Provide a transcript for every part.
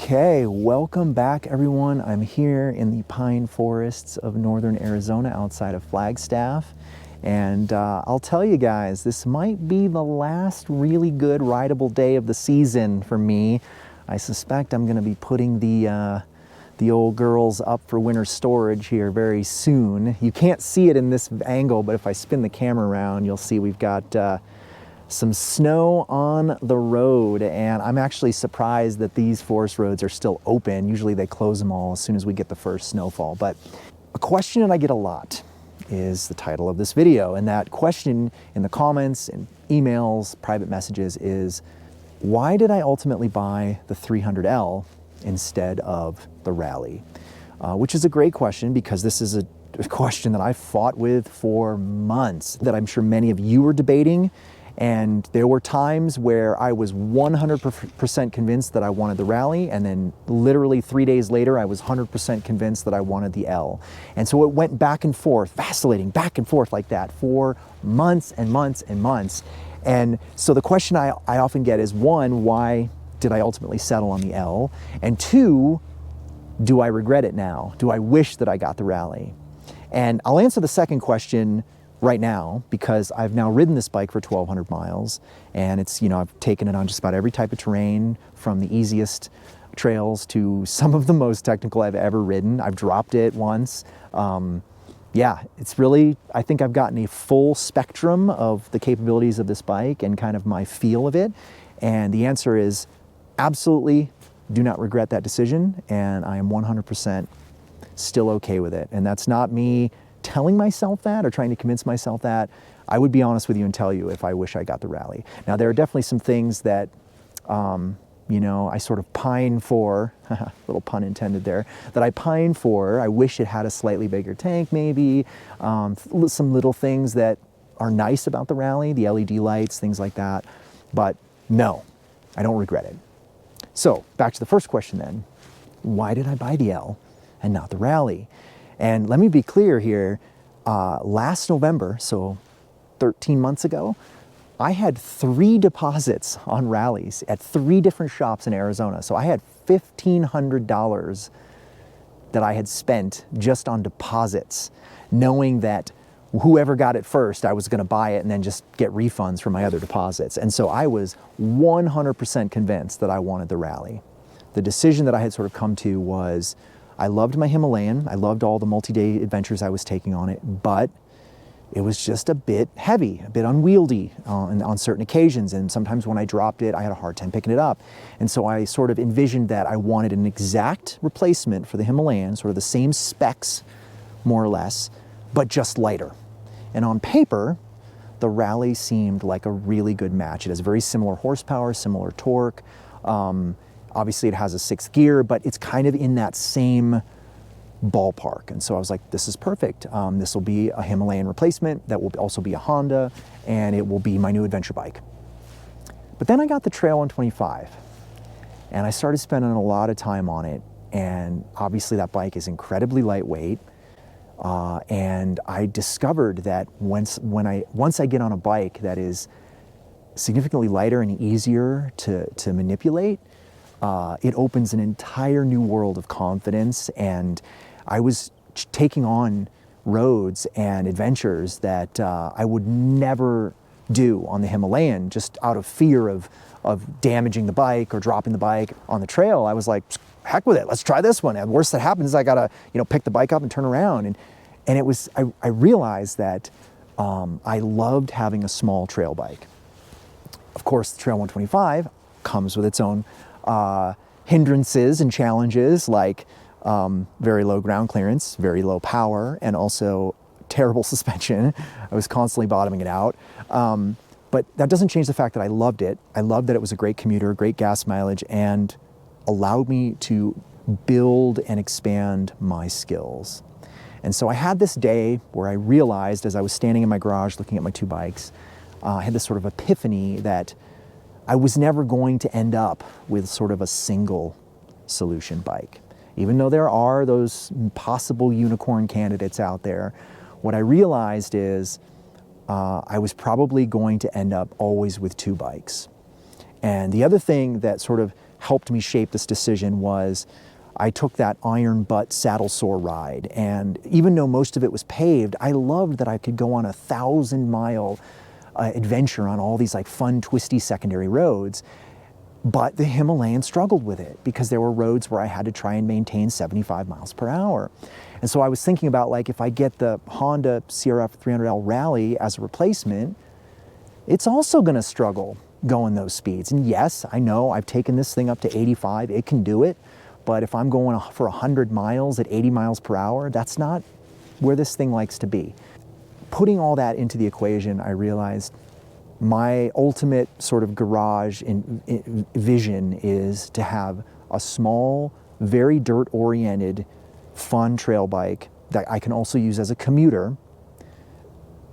Okay, welcome back everyone. I'm here in the pine forests of northern Arizona outside of Flagstaff. And I'll tell you guys, this might be the last really good rideable day of the season for me. I suspect I'm gonna be putting the old girls up for winter storage here very soon. You can't see it in this angle, but if I spin the camera around, you'll see we've got some snow on the road, and I'm actually surprised that these forest roads are still open. Usually they close them all as soon as we get the first snowfall. But a question that I get a lot is the title of this video, and that question in the comments and emails, private messages is, why did I ultimately buy the 300L instead of the Rally? Which is a great question, because this is a question that I fought with for months, that I'm sure many of you are debating. And there were times where I was 100% convinced that I wanted the Rally, and then literally 3 days later, I was 100% convinced that I wanted the L. And so it went back and forth, vacillating back and forth like that for months and months and months. And so the question I often get is, one, why did I ultimately settle on the L? And two, do I regret it now? Do I wish that I got the Rally? And I'll answer the second question right now, because I've now ridden this bike for 1,200 miles, and it's, I've taken it on just about every type of terrain, from the easiest trails to some of the most technical I've ever ridden. I've dropped it once. Yeah, it's really, I think I've gotten a full spectrum of the capabilities of this bike and kind of my feel of it. And the answer is absolutely do not regret that decision, and I am 100% still okay with it. And that's not me telling myself that or trying to convince myself that. I would be honest with you and tell you if I wish I got the Rally. Now, there are definitely some things that, I sort of pine for, little pun intended there, that I pine for. I wish it had a slightly bigger tank, maybe. Some little things that are nice about the Rally, the LED lights, things like that. But no, I don't regret it. So back to the first question then. Why did I buy the L and not the Rally? And let me be clear here, last November, so 13 months ago, I had 3 deposits on Rallies at 3 different shops in Arizona. So I had $1,500 that I had spent just on deposits, knowing that whoever got it first, I was gonna buy it and then just get refunds for my other deposits. And so I was 100% convinced that I wanted the Rally. The decision that I had sort of come to was, I loved my Himalayan. I loved all the multi-day adventures I was taking on it, but it was just a bit heavy, a bit unwieldy on certain occasions. And sometimes when I dropped it, I had a hard time picking it up. And so I sort of envisioned that I wanted an exact replacement for the Himalayan, sort of the same specs, more or less, but just lighter. And on paper, the Rally seemed like a really good match. It has very similar horsepower, similar torque. Obviously it has a 6th gear, but it's kind of in that same ballpark. And so I was like, this is perfect. This will be a Himalayan replacement. That will also be a Honda, and it will be my new adventure bike. But then I got the Trail 125, and I started spending a lot of time on it. And obviously that bike is incredibly lightweight. And I discovered that once I get on a bike that is significantly lighter and easier to manipulate, it opens an entire new world of confidence. And I was taking on roads and adventures that I would never do on the Himalayan, just out of fear of damaging the bike or dropping the bike. On the trail, I was like, heck with it, let's try this one. And the worst that happens is I gotta pick the bike up and turn around. And it was, I realized that I loved having a small trail bike. Of course, the Trail 125 comes with its own hindrances and challenges, like very low ground clearance, very low power, and also terrible suspension. I was constantly bottoming it out. But that doesn't change the fact that I loved it. I loved that it was a great commuter, great gas mileage, and allowed me to build and expand my skills. And so I had this day where I realized, as I was standing in my garage looking at my 2 bikes, I had this sort of epiphany that I was never going to end up with sort of a single solution bike. Even though there are those possible unicorn candidates out there, what I realized is I was probably going to end up always with 2 bikes. And the other thing that sort of helped me shape this decision was I took that iron butt saddle sore ride, and even though most of it was paved, I loved that I could go on a 1,000-mile adventure on all these like fun twisty secondary roads. But the Himalayan struggled with it because there were roads where I had to try and maintain 75 miles per hour. And so I was thinking about, like, if I get the Honda CRF300L Rally as a replacement, it's also going to struggle going those speeds. And yes, I know I've taken this thing up to 85, it can do it. But if I'm going for 100 miles at 80 miles per hour, that's not where this thing likes to be. Putting all that into the equation, I realized my ultimate sort of garage vision is to have a small, very dirt-oriented, fun trail bike that I can also use as a commuter,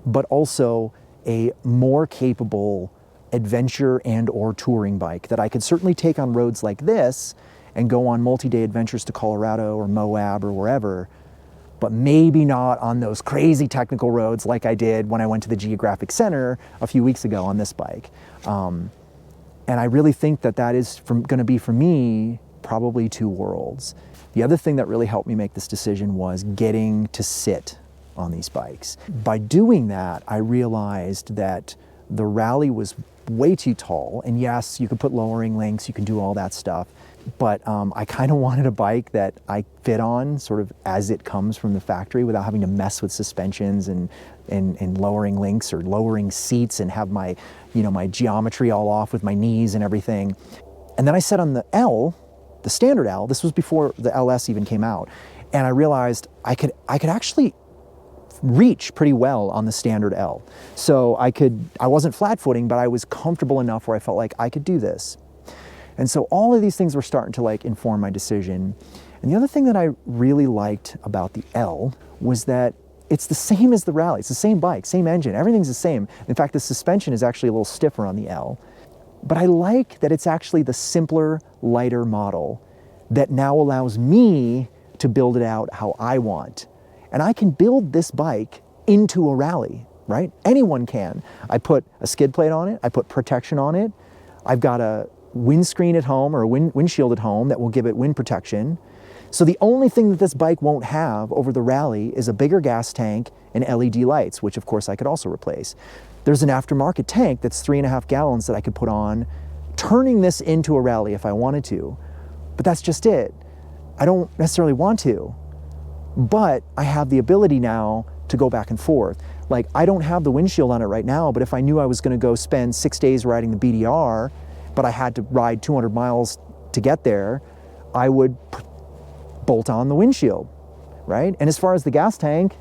but also a more capable adventure and or touring bike that I could certainly take on roads like this and go on multi-day adventures to Colorado or Moab or wherever, but maybe not on those crazy technical roads like I did when I went to the Geographic Center a few weeks ago on this bike. And I really think that that is going to be, for me, probably two worlds. The other thing that really helped me make this decision was getting to sit on these bikes. By doing that, I realized that the Rally was way too tall, and yes, you could put lowering links, you can do all that stuff, but I kind of wanted a bike that I fit on sort of as it comes from the factory without having to mess with suspensions and lowering links or lowering seats and have my, my geometry all off with my knees and everything. And then I sat on the L, the standard L. This was before the LS even came out, and I realized I could actually reach pretty well on the standard L. So I wasn't flat footing, but I was comfortable enough where I felt like I could do this. And so all of these things were starting to like inform my decision. And the other thing that I really liked about the L was that it's the same as the Rally. It's the same bike, same engine, everything's the same. In fact, the suspension is actually a little stiffer on the L. But I like that it's actually the simpler, lighter model that now allows me to build it out how I want. And I can build this bike into a Rally, right? Anyone can. I put a skid plate on it, I put protection on it, I've got a windscreen at home or a windshield at home that will give it wind protection. So the only thing that this bike won't have over the Rally is a bigger gas tank and LED lights, which of course I could also replace. There's an aftermarket tank that's 3.5 gallons that I could put on, turning this into a Rally if I wanted to. But that's just it. I don't necessarily want to, but I have the ability now to go back and forth. Like, I don't have the windshield on it right now, but if I knew I was gonna go spend 6 days riding the BDR, but I had to ride 200 miles to get there, I would bolt on the windshield, right? And as far as the gas tank,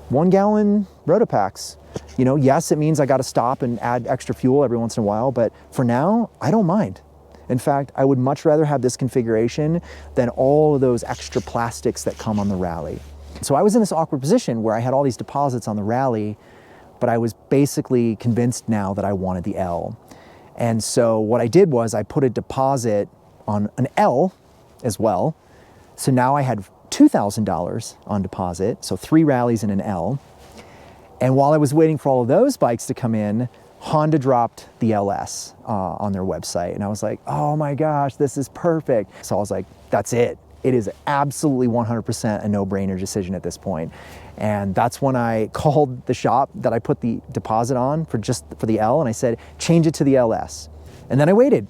1 gallon Rotopacks. Yes, it means I gotta stop and add extra fuel every once in a while, but for now, I don't mind. In fact, I would much rather have this configuration than all of those extra plastics that come on the Rally. So I was in this awkward position where I had all these deposits on the Rally, but I was basically convinced now that I wanted the L. And so what I did was I put a deposit on an L as well. So now I had $2,000 on deposit, so 3 Rallies and an L. And while I was waiting for all of those bikes to come in, Honda dropped the LS on their website. And I was like, oh my gosh, this is perfect. So I was like, that's it. It is absolutely 100% a no-brainer decision at this point. And that's when I called the shop that I put the deposit on for the L, and I said, change it to the LS. And then I waited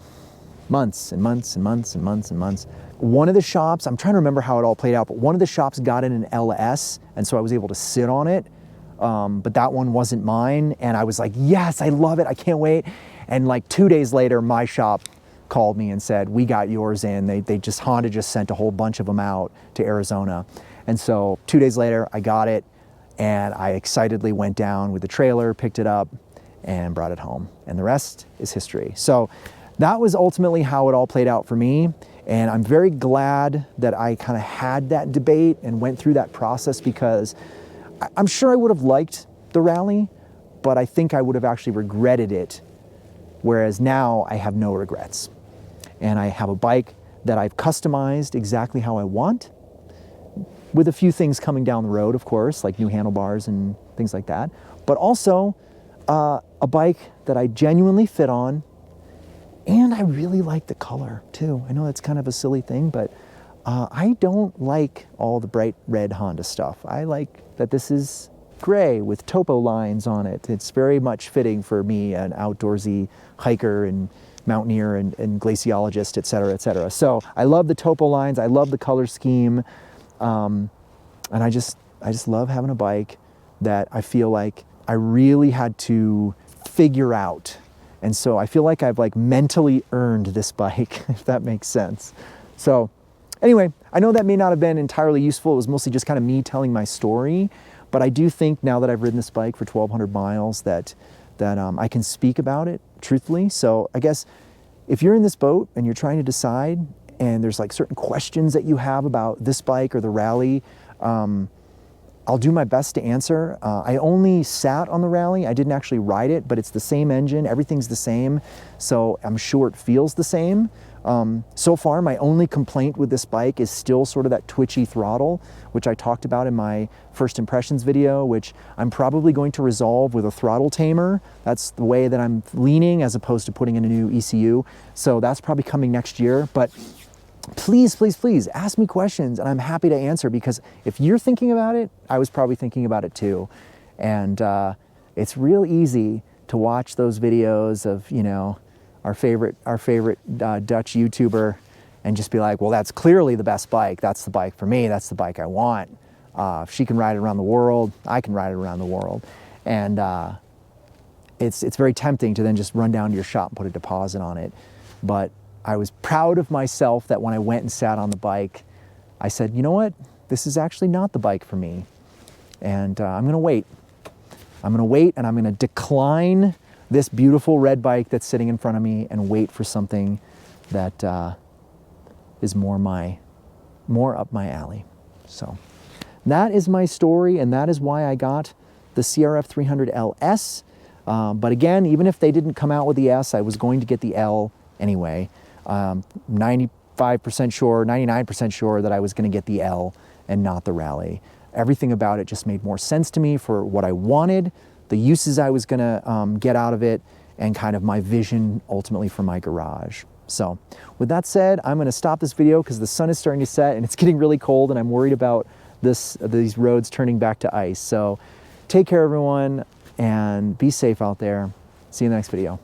months and months and months and months and months. One of the shops, I'm trying to remember how it all played out, but one of the shops got in an LS, and so I was able to sit on it. But that one wasn't mine, and I was like, yes, I love it, I can't wait. And like 2 days later, my shop called me and said, we got yours in. Honda just sent a whole bunch of them out to Arizona. And so 2 days later, I got it, and I excitedly went down with the trailer, picked it up, and brought it home. And the rest is history. So that was ultimately how it all played out for me. And I'm very glad that I kind of had that debate and went through that process, because I'm sure I would have liked the Rally, but I think I would have actually regretted it. Whereas now I have no regrets. And I have a bike that I've customized exactly how I want, with a few things coming down the road, of course, like new handlebars and things like that. But also a bike that I genuinely fit on And I really like the color too. I know that's kind of a silly thing, but I don't like all the bright red Honda stuff. I like that this is gray with topo lines on it. It's very much fitting for me, an outdoorsy hiker and mountaineer and glaciologist, et cetera, et cetera. So I love the topo lines. I love the color scheme. And I just love having a bike that I feel like I really had to figure out. And so I feel like I've like mentally earned this bike, if that makes sense. So anyway, I know that may not have been entirely useful. It was mostly just kind of me telling my story. But I do think now that I've ridden this bike for 1,200 miles that I can speak about it truthfully. So I guess if you're in this boat and you're trying to decide and there's like certain questions that you have about this bike or the Rally, I'll do my best to answer. I only sat on the Rally. I didn't actually ride it, but it's the same engine. Everything's the same. So I'm sure it feels the same. So far, my only complaint with this bike is still sort of that twitchy throttle, which I talked about in my first impressions video, which I'm probably going to resolve with a throttle tamer. That's the way that I'm leaning as opposed to putting in a new ECU. So that's probably coming next year. But please, please, please ask me questions and I'm happy to answer, because if you're thinking about it, I was probably thinking about it too. And it's real easy to watch those videos of, you know, our favorite Dutch YouTuber and just be like, well, that's clearly the best bike. That's the bike for me. That's the bike I want. If she can ride it around the world, I can ride it around the world. And it's very tempting to then just run down to your shop and put a deposit on it. But I was proud of myself that when I went and sat on the bike, I said, you know what? This is actually not the bike for me. And I'm gonna wait. I'm gonna wait and I'm gonna decline this beautiful red bike that's sitting in front of me and wait for something that is more up my alley. So that is my story, and that is why I got the CRF300L S. But again, even if they didn't come out with the S, I was going to get the L anyway. 95% sure, 99% sure that I was going to get the L and not the Rally. Everything about it just made more sense to me for what I wanted, the uses I was going to get out of it, and kind of my vision ultimately for my garage. So with that said, I'm going to stop this video because the sun is starting to set and it's getting really cold, and I'm worried about these roads turning back to ice. So take care, everyone, and be safe out there. See you in the next video.